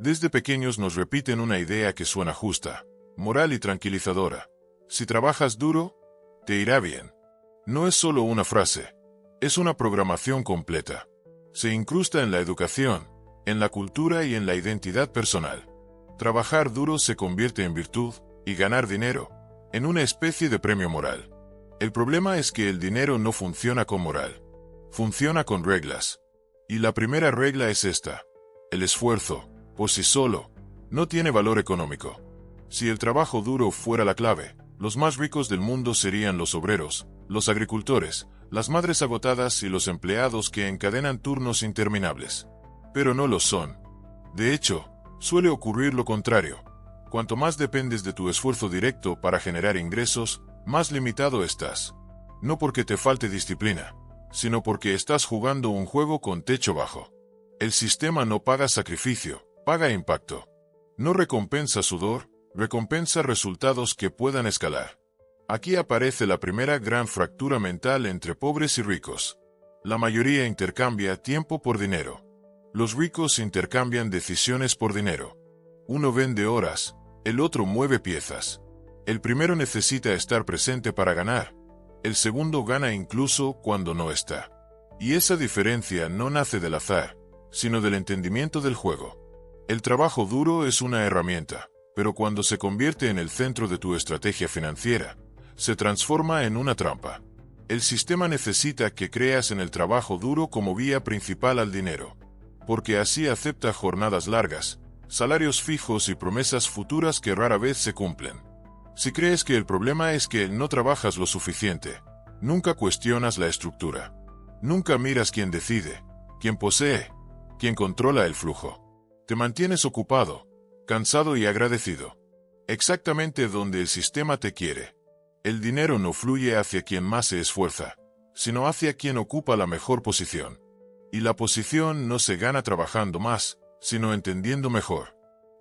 Desde pequeños nos repiten una idea que suena justa, moral y tranquilizadora. Si trabajas duro, te irá bien. No es solo una frase, es una programación completa. Se incrusta en la educación, en la cultura y en la identidad personal. Trabajar duro se convierte en virtud, y ganar dinero, en una especie de premio moral. El problema es que el dinero no funciona con moral. Funciona con reglas. Y la primera regla es esta: el esfuerzo, por sí solo, no tiene valor económico. Si el trabajo duro fuera la clave, los más ricos del mundo serían los obreros, los agricultores, las madres agotadas y los empleados que encadenan turnos interminables. Pero no lo son. De hecho, suele ocurrir lo contrario. Cuanto más dependes de tu esfuerzo directo para generar ingresos, más limitado estás. No porque te falte disciplina, sino porque estás jugando un juego con techo bajo. El sistema no paga sacrificio, paga impacto. No recompensa sudor, recompensa resultados que puedan escalar. Aquí aparece la primera gran fractura mental entre pobres y ricos. La mayoría intercambia tiempo por dinero. Los ricos intercambian decisiones por dinero. Uno vende horas, el otro mueve piezas. El primero necesita estar presente para ganar. El segundo gana incluso cuando no está. Y esa diferencia no nace del azar, sino del entendimiento del juego. El trabajo duro es una herramienta, pero cuando se convierte en el centro de tu estrategia financiera, se transforma en una trampa. El sistema necesita que creas en el trabajo duro como vía principal al dinero, porque así acepta jornadas largas, salarios fijos y promesas futuras que rara vez se cumplen. Si crees que el problema es que no trabajas lo suficiente, nunca cuestionas la estructura. Nunca miras quién decide, quién posee, quién controla el flujo. Te mantienes ocupado, cansado y agradecido. Exactamente donde el sistema te quiere. El dinero no fluye hacia quien más se esfuerza, sino hacia quien ocupa la mejor posición. Y la posición no se gana trabajando más, sino entendiendo mejor.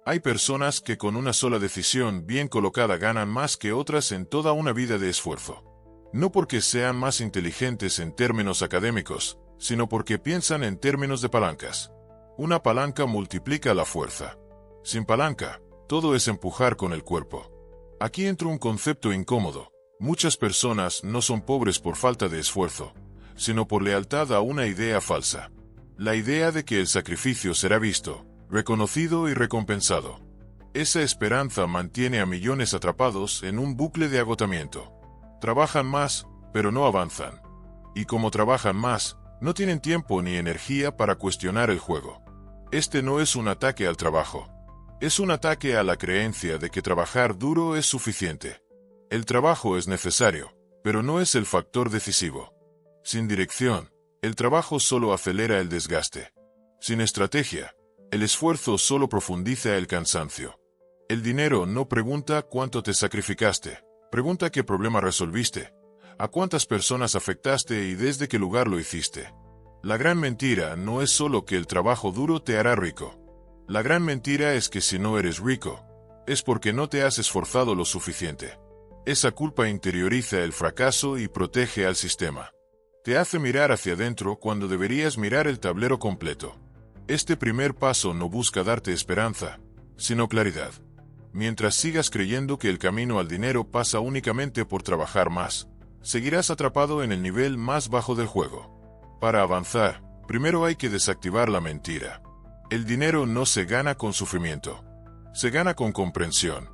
Hay personas que con una sola decisión bien colocada ganan más que otras en toda una vida de esfuerzo. No porque sean más inteligentes en términos académicos, sino porque piensan en términos de palancas. Una palanca multiplica la fuerza. Sin palanca, todo es empujar con el cuerpo. Aquí entra un concepto incómodo. Muchas personas no son pobres por falta de esfuerzo, sino por lealtad a una idea falsa. La idea de que el sacrificio será visto, reconocido y recompensado. Esa esperanza mantiene a millones atrapados en un bucle de agotamiento. Trabajan más, pero no avanzan. Y como trabajan más, no tienen tiempo ni energía para cuestionar el juego. Este no es un ataque al trabajo. Es un ataque a la creencia de que trabajar duro es suficiente. El trabajo es necesario, pero no es el factor decisivo. Sin dirección, el trabajo solo acelera el desgaste. Sin estrategia, el esfuerzo solo profundiza el cansancio. El dinero no pregunta cuánto te sacrificaste, pregunta qué problema resolviste, a cuántas personas afectaste y desde qué lugar lo hiciste. La gran mentira no es solo que el trabajo duro te hará rico. La gran mentira es que si no eres rico, es porque no te has esforzado lo suficiente. Esa culpa interioriza el fracaso y protege al sistema. Te hace mirar hacia adentro cuando deberías mirar el tablero completo. Este primer paso no busca darte esperanza, sino claridad. Mientras sigas creyendo que el camino al dinero pasa únicamente por trabajar más, seguirás atrapado en el nivel más bajo del juego. Para avanzar, primero hay que desactivar la mentira. El dinero no se gana con sufrimiento. Se gana con comprensión.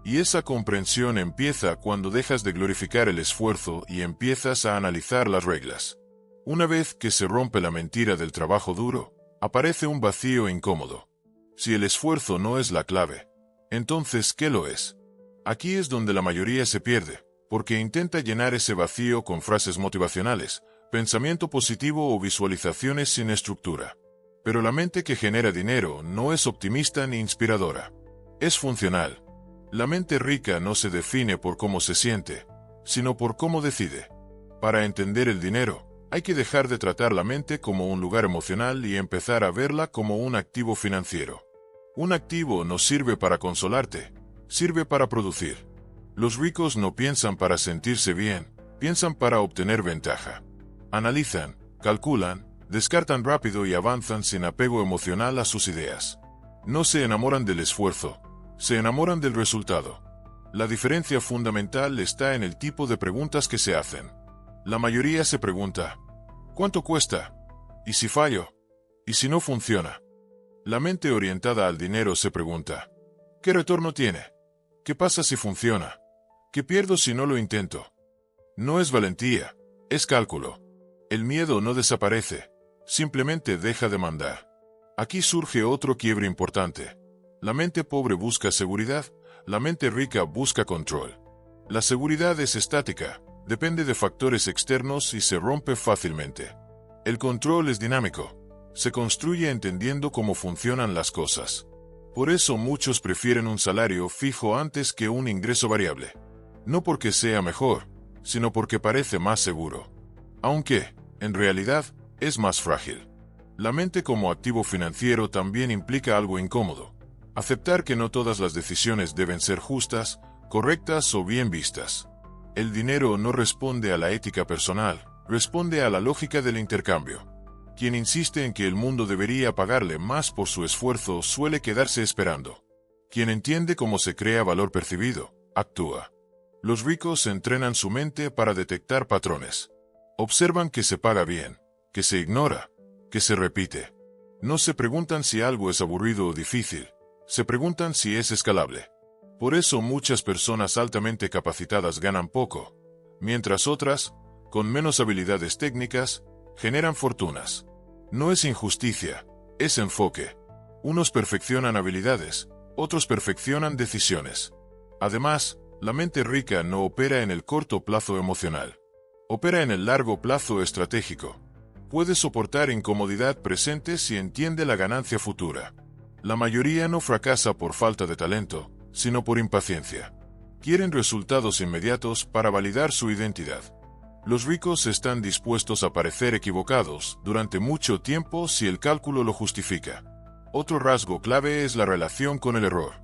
Y esa comprensión empieza cuando dejas de glorificar el esfuerzo y empiezas a analizar las reglas. Una vez que se rompe la mentira del trabajo duro, aparece un vacío incómodo. Si el esfuerzo no es la clave, entonces, ¿qué lo es? Aquí es donde la mayoría se pierde, porque intenta llenar ese vacío con frases motivacionales, pensamiento positivo o visualizaciones sin estructura. Pero la mente que genera dinero no es optimista ni inspiradora. Es funcional. La mente rica no se define por cómo se siente, sino por cómo decide. Para entender el dinero, hay que dejar de tratar la mente como un lugar emocional y empezar a verla como un activo financiero. Un activo no sirve para consolarte, sirve para producir. Los ricos no piensan para sentirse bien, piensan para obtener ventaja. Analizan, calculan, descartan rápido y avanzan sin apego emocional a sus ideas. No se enamoran del esfuerzo, se enamoran del resultado. La diferencia fundamental está en el tipo de preguntas que se hacen. La mayoría se pregunta, ¿cuánto cuesta? ¿Y si fallo? ¿Y si no funciona? La mente orientada al dinero se pregunta, ¿qué retorno tiene? ¿Qué pasa si funciona? ¿Qué pierdo si no lo intento? No es valentía, es cálculo. El miedo no desaparece, simplemente deja de mandar. Aquí surge otro quiebre importante. La mente pobre busca seguridad, la mente rica busca control. La seguridad es estática, depende de factores externos y se rompe fácilmente. El control es dinámico, se construye entendiendo cómo funcionan las cosas. Por eso muchos prefieren un salario fijo antes que un ingreso variable. No porque sea mejor, sino porque parece más seguro. Aunque, en realidad, es más frágil. La mente como activo financiero también implica algo incómodo. Aceptar que no todas las decisiones deben ser justas, correctas o bien vistas. El dinero no responde a la ética personal, responde a la lógica del intercambio. Quien insiste en que el mundo debería pagarle más por su esfuerzo suele quedarse esperando. Quien entiende cómo se crea valor percibido, actúa. Los ricos entrenan su mente para detectar patrones. Observan que se paga bien, que se ignora, que se repite. No se preguntan si algo es aburrido o difícil, se preguntan si es escalable. Por eso muchas personas altamente capacitadas ganan poco, mientras otras, con menos habilidades técnicas, generan fortunas. No es injusticia, es enfoque. Unos perfeccionan habilidades, otros perfeccionan decisiones. Además, la mente rica no opera en el corto plazo emocional. Opera en el largo plazo estratégico. Puede soportar incomodidad presente si entiende la ganancia futura. La mayoría no fracasa por falta de talento, sino por impaciencia. Quieren resultados inmediatos para validar su identidad. Los ricos están dispuestos a parecer equivocados durante mucho tiempo si el cálculo lo justifica. Otro rasgo clave es la relación con el error.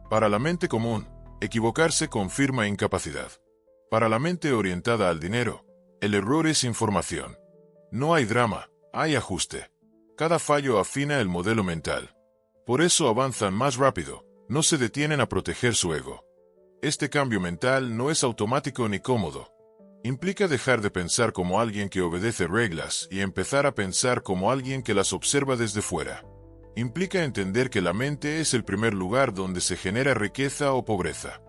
Para la mente común, equivocarse confirma incapacidad. Para la mente orientada al dinero, el error es información. No hay drama, hay ajuste. Cada fallo afina el modelo mental. Por eso avanzan más rápido, no se detienen a proteger su ego. Este cambio mental no es automático ni cómodo. Implica dejar de pensar como alguien que obedece reglas y empezar a pensar como alguien que las observa desde fuera. Implica entender que la mente es el primer lugar donde se genera riqueza o pobreza.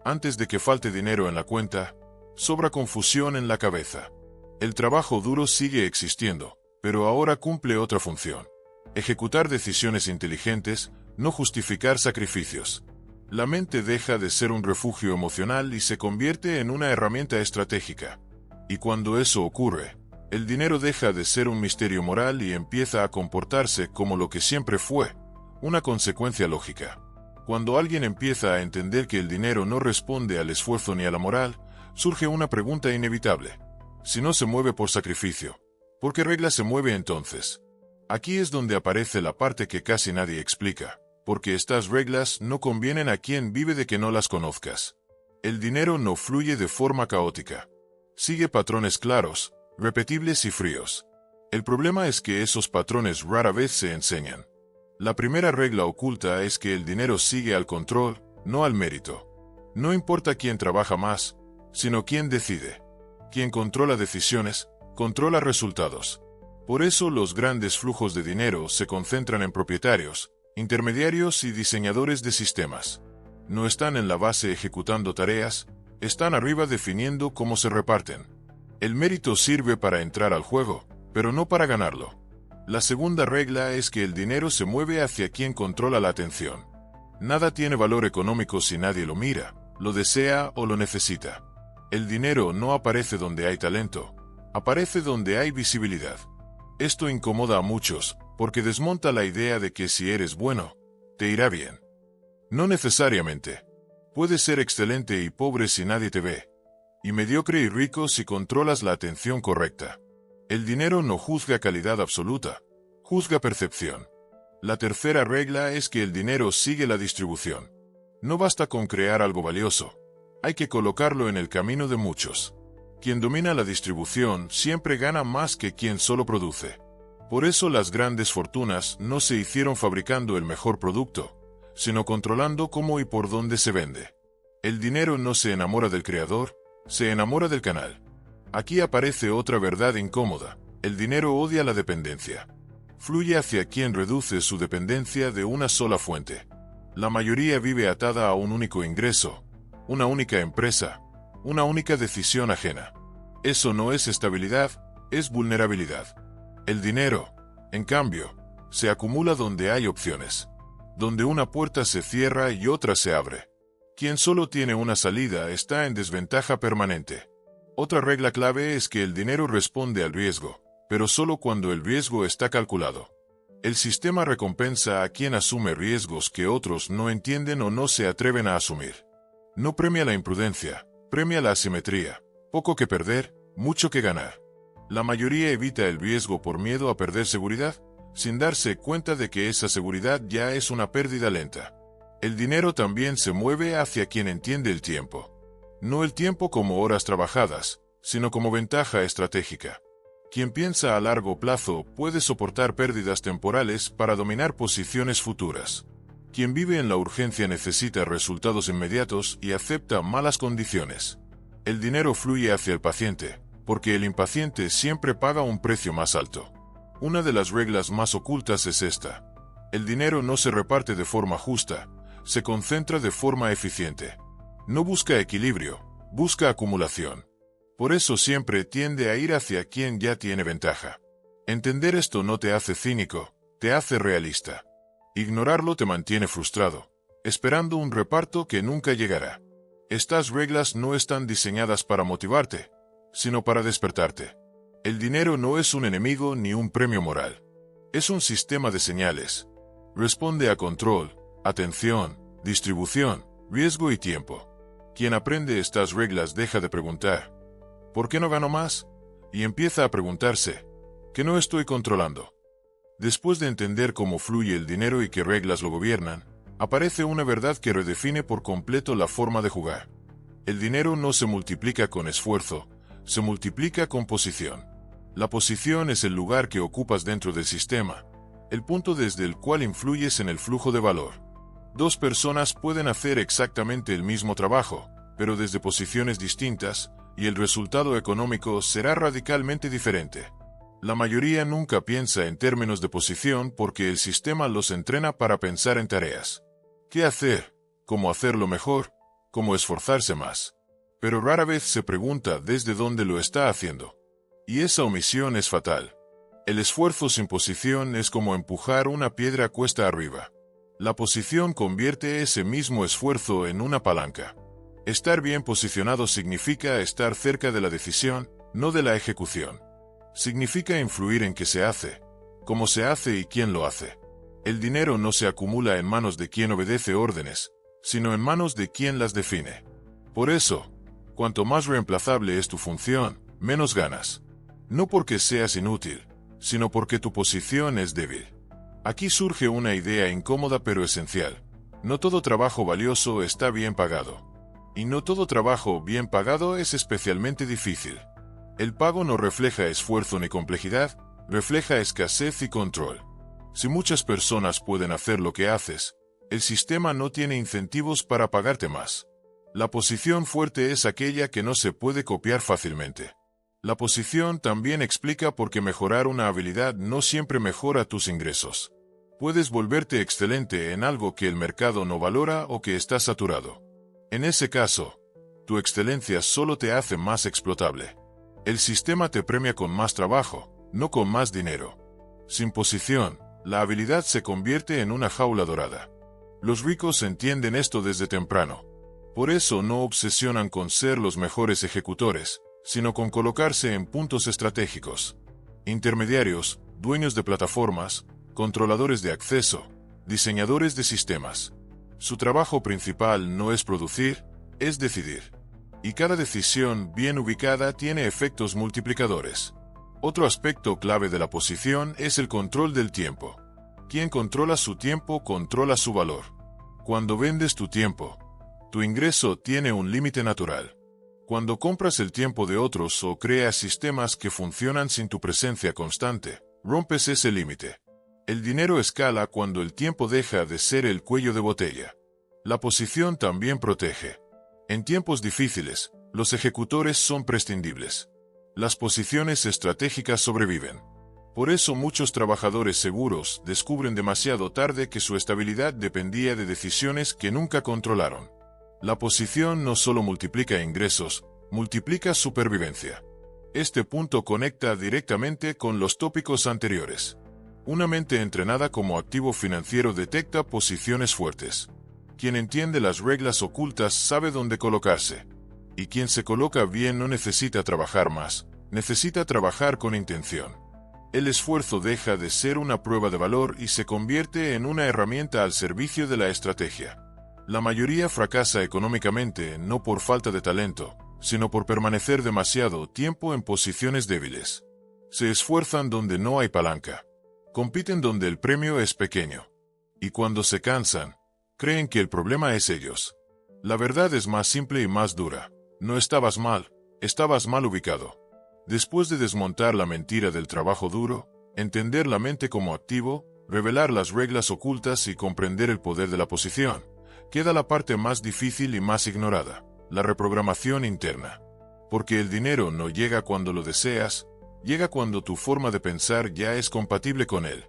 Antes de que falte dinero en la cuenta, sobra confusión en la cabeza. El trabajo duro sigue existiendo, pero ahora cumple otra función. Ejecutar decisiones inteligentes, no justificar sacrificios. La mente deja de ser un refugio emocional y se convierte en una herramienta estratégica. Y cuando eso ocurre, el dinero deja de ser un misterio moral y empieza a comportarse como lo que siempre fue, una consecuencia lógica. Cuando alguien empieza a entender que el dinero no responde al esfuerzo ni a la moral, surge una pregunta inevitable. Si no se mueve por sacrificio, ¿por qué regla se mueve entonces? Aquí es donde aparece la parte que casi nadie explica. Porque estas reglas no convienen a quien vive de que no las conozcas. El dinero no fluye de forma caótica. Sigue patrones claros, repetibles y fríos. El problema es que esos patrones rara vez se enseñan. La primera regla oculta es que el dinero sigue al control, no al mérito. No importa quién trabaja más, sino quién decide. Quien controla decisiones, controla resultados. Por eso los grandes flujos de dinero se concentran en propietarios, intermediarios y diseñadores de sistemas. No están en la base ejecutando tareas, están arriba definiendo cómo se reparten. El mérito sirve para entrar al juego, pero no para ganarlo. La segunda regla es que el dinero se mueve hacia quien controla la atención. Nada tiene valor económico si nadie lo mira, lo desea o lo necesita. El dinero no aparece donde hay talento, aparece donde hay visibilidad. Esto incomoda a muchos, porque desmonta la idea de que si eres bueno, te irá bien. No necesariamente. Puedes ser excelente y pobre si nadie te ve, y mediocre y rico si controlas la atención correcta. El dinero no juzga calidad absoluta, juzga percepción. La tercera regla es que el dinero sigue la distribución. No basta con crear algo valioso, hay que colocarlo en el camino de muchos. Quien domina la distribución siempre gana más que quien solo produce. Por eso las grandes fortunas no se hicieron fabricando el mejor producto, sino controlando cómo y por dónde se vende. El dinero no se enamora del creador, se enamora del canal. Aquí aparece otra verdad incómoda: el dinero odia la dependencia. Fluye hacia quien reduce su dependencia de una sola fuente. La mayoría vive atada a un único ingreso, una única empresa, una única decisión ajena. Eso no es estabilidad, es vulnerabilidad. El dinero, en cambio, se acumula donde hay opciones, donde una puerta se cierra y otra se abre. Quien solo tiene una salida está en desventaja permanente. Otra regla clave es que el dinero responde al riesgo, pero solo cuando el riesgo está calculado. El sistema recompensa a quien asume riesgos que otros no entienden o no se atreven a asumir. No premia la imprudencia, premia la asimetría. Poco que perder, mucho que ganar. La mayoría evita el riesgo por miedo a perder seguridad, sin darse cuenta de que esa seguridad ya es una pérdida lenta. El dinero también se mueve hacia quien entiende el tiempo. No el tiempo como horas trabajadas, sino como ventaja estratégica. Quien piensa a largo plazo puede soportar pérdidas temporales para dominar posiciones futuras. Quien vive en la urgencia necesita resultados inmediatos y acepta malas condiciones. El dinero fluye hacia el paciente, porque el impaciente siempre paga un precio más alto. Una de las reglas más ocultas es esta: el dinero no se reparte de forma justa, se concentra de forma eficiente. No busca equilibrio, busca acumulación. Por eso siempre tiende a ir hacia quien ya tiene ventaja. Entender esto no te hace cínico, te hace realista. Ignorarlo te mantiene frustrado, esperando un reparto que nunca llegará. Estas reglas no están diseñadas para motivarte, sino para despertarte. El dinero no es un enemigo ni un premio moral. Es un sistema de señales. Responde a control, atención, distribución, riesgo y tiempo. Quien aprende estas reglas deja de preguntar ¿por qué no gano más? Y empieza a preguntarse ¿qué no estoy controlando? Después de entender cómo fluye el dinero y qué reglas lo gobiernan, aparece una verdad que redefine por completo la forma de jugar. El dinero no se multiplica con esfuerzo, se multiplica con posición. La posición es el lugar que ocupas dentro del sistema, el punto desde el cual influyes en el flujo de valor. Dos personas pueden hacer exactamente el mismo trabajo, pero desde posiciones distintas, y el resultado económico será radicalmente diferente. La mayoría nunca piensa en términos de posición porque el sistema los entrena para pensar en tareas. ¿Qué hacer? ¿Cómo hacerlo mejor? ¿Cómo esforzarse más? Pero rara vez se pregunta desde dónde lo está haciendo. Y esa omisión es fatal. El esfuerzo sin posición es como empujar una piedra cuesta arriba. La posición convierte ese mismo esfuerzo en una palanca. Estar bien posicionado significa estar cerca de la decisión, no de la ejecución. Significa influir en qué se hace, cómo se hace y quién lo hace. El dinero no se acumula en manos de quien obedece órdenes, sino en manos de quien las define. Por eso, cuanto más reemplazable es tu función, menos ganas. No porque seas inútil, sino porque tu posición es débil. Aquí surge una idea incómoda pero esencial. No todo trabajo valioso está bien pagado. Y no todo trabajo bien pagado es especialmente difícil. El pago no refleja esfuerzo ni complejidad, refleja escasez y control. Si muchas personas pueden hacer lo que haces, el sistema no tiene incentivos para pagarte más. La posición fuerte es aquella que no se puede copiar fácilmente. La posición también explica por qué mejorar una habilidad no siempre mejora tus ingresos. Puedes volverte excelente en algo que el mercado no valora o que está saturado. En ese caso, tu excelencia solo te hace más explotable. El sistema te premia con más trabajo, no con más dinero. Sin posición, la habilidad se convierte en una jaula dorada. Los ricos entienden esto desde temprano. Por eso no obsesionan con ser los mejores ejecutores, sino con colocarse en puntos estratégicos. Intermediarios, dueños de plataformas, controladores de acceso, diseñadores de sistemas. Su trabajo principal no es producir, es decidir. Y cada decisión bien ubicada tiene efectos multiplicadores. Otro aspecto clave de la posición es el control del tiempo. Quien controla su tiempo controla su valor. Cuando vendes tu tiempo, tu ingreso tiene un límite natural. Cuando compras el tiempo de otros o creas sistemas que funcionan sin tu presencia constante, Rompes ese límite. El dinero escala cuando el tiempo deja de ser el cuello de botella. La posición también protege. En tiempos difíciles, los ejecutores son prescindibles. Las posiciones estratégicas sobreviven. Por eso muchos trabajadores seguros descubren demasiado tarde que su estabilidad dependía de decisiones que nunca controlaron. La posición no solo multiplica ingresos, multiplica supervivencia. Este punto conecta directamente con los tópicos anteriores. Una mente entrenada como activo financiero detecta posiciones fuertes. Quien entiende las reglas ocultas sabe dónde colocarse. Y quien se coloca bien no necesita trabajar más, necesita trabajar con intención. El esfuerzo deja de ser una prueba de valor y se convierte en una herramienta al servicio de la estrategia. La mayoría fracasa económicamente no por falta de talento, sino por permanecer demasiado tiempo en posiciones débiles. Se esfuerzan donde no hay palanca. Compiten donde el premio es pequeño. Y cuando se cansan, creen que el problema es ellos. La verdad es más simple y más dura. No estabas mal ubicado. Después de desmontar la mentira del trabajo duro, entender la mente como activo, revelar las reglas ocultas y comprender el poder de la posición, queda la parte más difícil y más ignorada, la reprogramación interna. Porque el dinero no llega cuando lo deseas, llega cuando tu forma de pensar ya es compatible con él.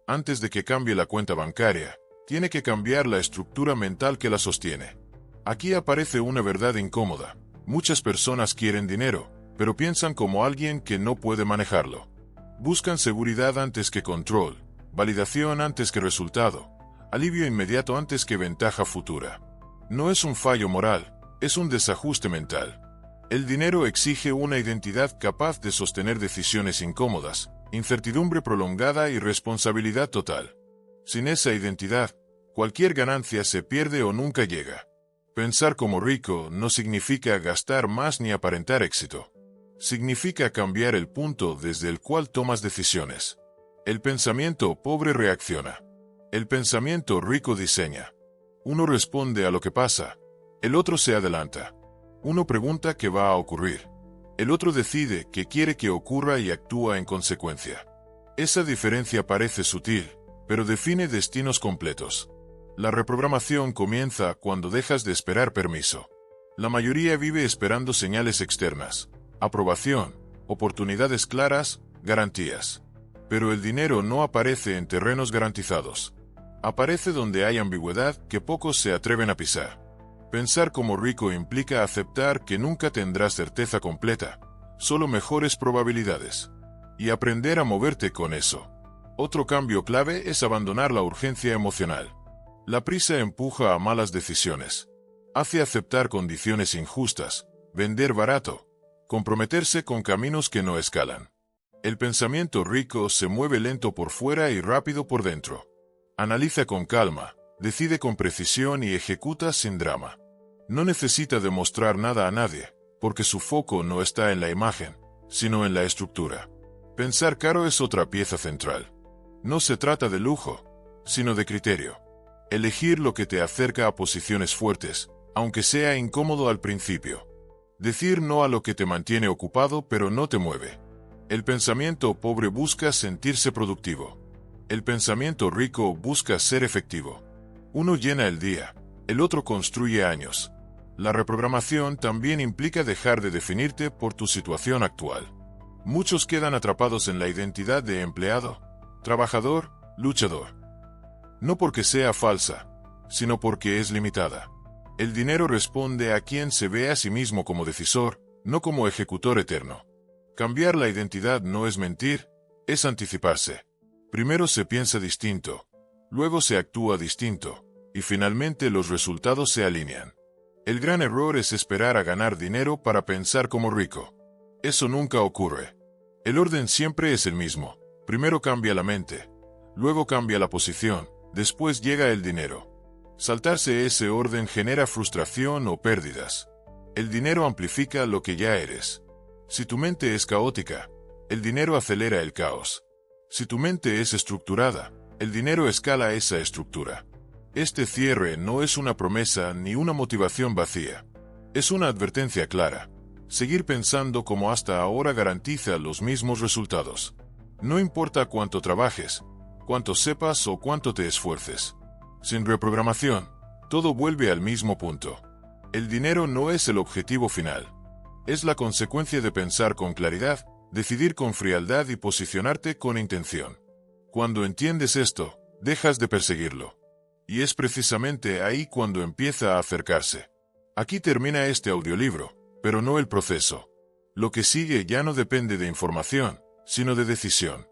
Antes de que cambie la cuenta bancaria, tiene que cambiar la estructura mental que la sostiene. Aquí aparece una verdad incómoda. Muchas personas quieren dinero, pero piensan como alguien que no puede manejarlo. Buscan seguridad antes que control, validación antes que resultado, alivio inmediato antes que ventaja futura. No es un fallo moral, es un desajuste mental. El dinero exige una identidad capaz de sostener decisiones incómodas, incertidumbre prolongada y responsabilidad total. Sin esa identidad, cualquier ganancia se pierde o nunca llega. Pensar como rico no significa gastar más ni aparentar éxito. Significa cambiar el punto desde el cual tomas decisiones. El pensamiento pobre reacciona. El pensamiento rico diseña. Uno responde a lo que pasa. El otro se adelanta. Uno pregunta qué va a ocurrir. El otro decide qué quiere que ocurra y actúa en consecuencia. Esa diferencia parece sutil, pero define destinos completos. La reprogramación comienza cuando dejas de esperar permiso. La mayoría vive esperando señales externas. Aprobación, oportunidades claras, garantías. Pero el dinero no aparece en terrenos garantizados. Aparece donde hay ambigüedad que pocos se atreven a pisar. Pensar como rico implica aceptar que nunca tendrás certeza completa, solo mejores probabilidades. Y aprender a moverte con eso. Otro cambio clave es abandonar la urgencia emocional. La prisa empuja a malas decisiones. Hace aceptar condiciones injustas, vender barato, comprometerse con caminos que no escalan. El pensamiento rico se mueve lento por fuera y rápido por dentro. Analiza con calma, decide con precisión y ejecuta sin drama. No necesita demostrar nada a nadie, porque su foco no está en la imagen, sino en la estructura. Pensar caro es otra pieza central. No se trata de lujo, sino de criterio. Elegir lo que te acerca a posiciones fuertes, aunque sea incómodo al principio. Decir no a lo que te mantiene ocupado pero no te mueve. El pensamiento pobre busca sentirse productivo. El pensamiento rico busca ser efectivo. Uno llena el día, el otro construye años. La reprogramación también implica dejar de definirte por tu situación actual. Muchos quedan atrapados en la identidad de empleado, trabajador, luchador. No porque sea falsa, sino porque es limitada. El dinero responde a quien se ve a sí mismo como decisor, no como ejecutor eterno. Cambiar la identidad no es mentir, es anticiparse. Primero se piensa distinto, luego se actúa distinto, y finalmente los resultados se alinean. El gran error es esperar a ganar dinero para pensar como rico. Eso nunca ocurre. El orden siempre es el mismo. Primero cambia la mente, luego cambia la posición, después llega el dinero. Saltarse ese orden genera frustración o pérdidas. El dinero amplifica lo que ya eres. Si tu mente es caótica, el dinero acelera el caos. Si tu mente es estructurada, el dinero escala esa estructura. Este cierre no es una promesa ni una motivación vacía. Es una advertencia clara. Seguir pensando como hasta ahora garantiza los mismos resultados. No importa cuánto trabajes, cuánto sepas o cuánto te esfuerces. Sin reprogramación, todo vuelve al mismo punto. El dinero no es el objetivo final. Es la consecuencia de pensar con claridad, decidir con frialdad y posicionarte con intención. Cuando entiendes esto, dejas de perseguirlo. Y es precisamente ahí cuando empieza a acercarse. Aquí termina este audiolibro, pero no el proceso. Lo que sigue ya no depende de información, sino de decisión.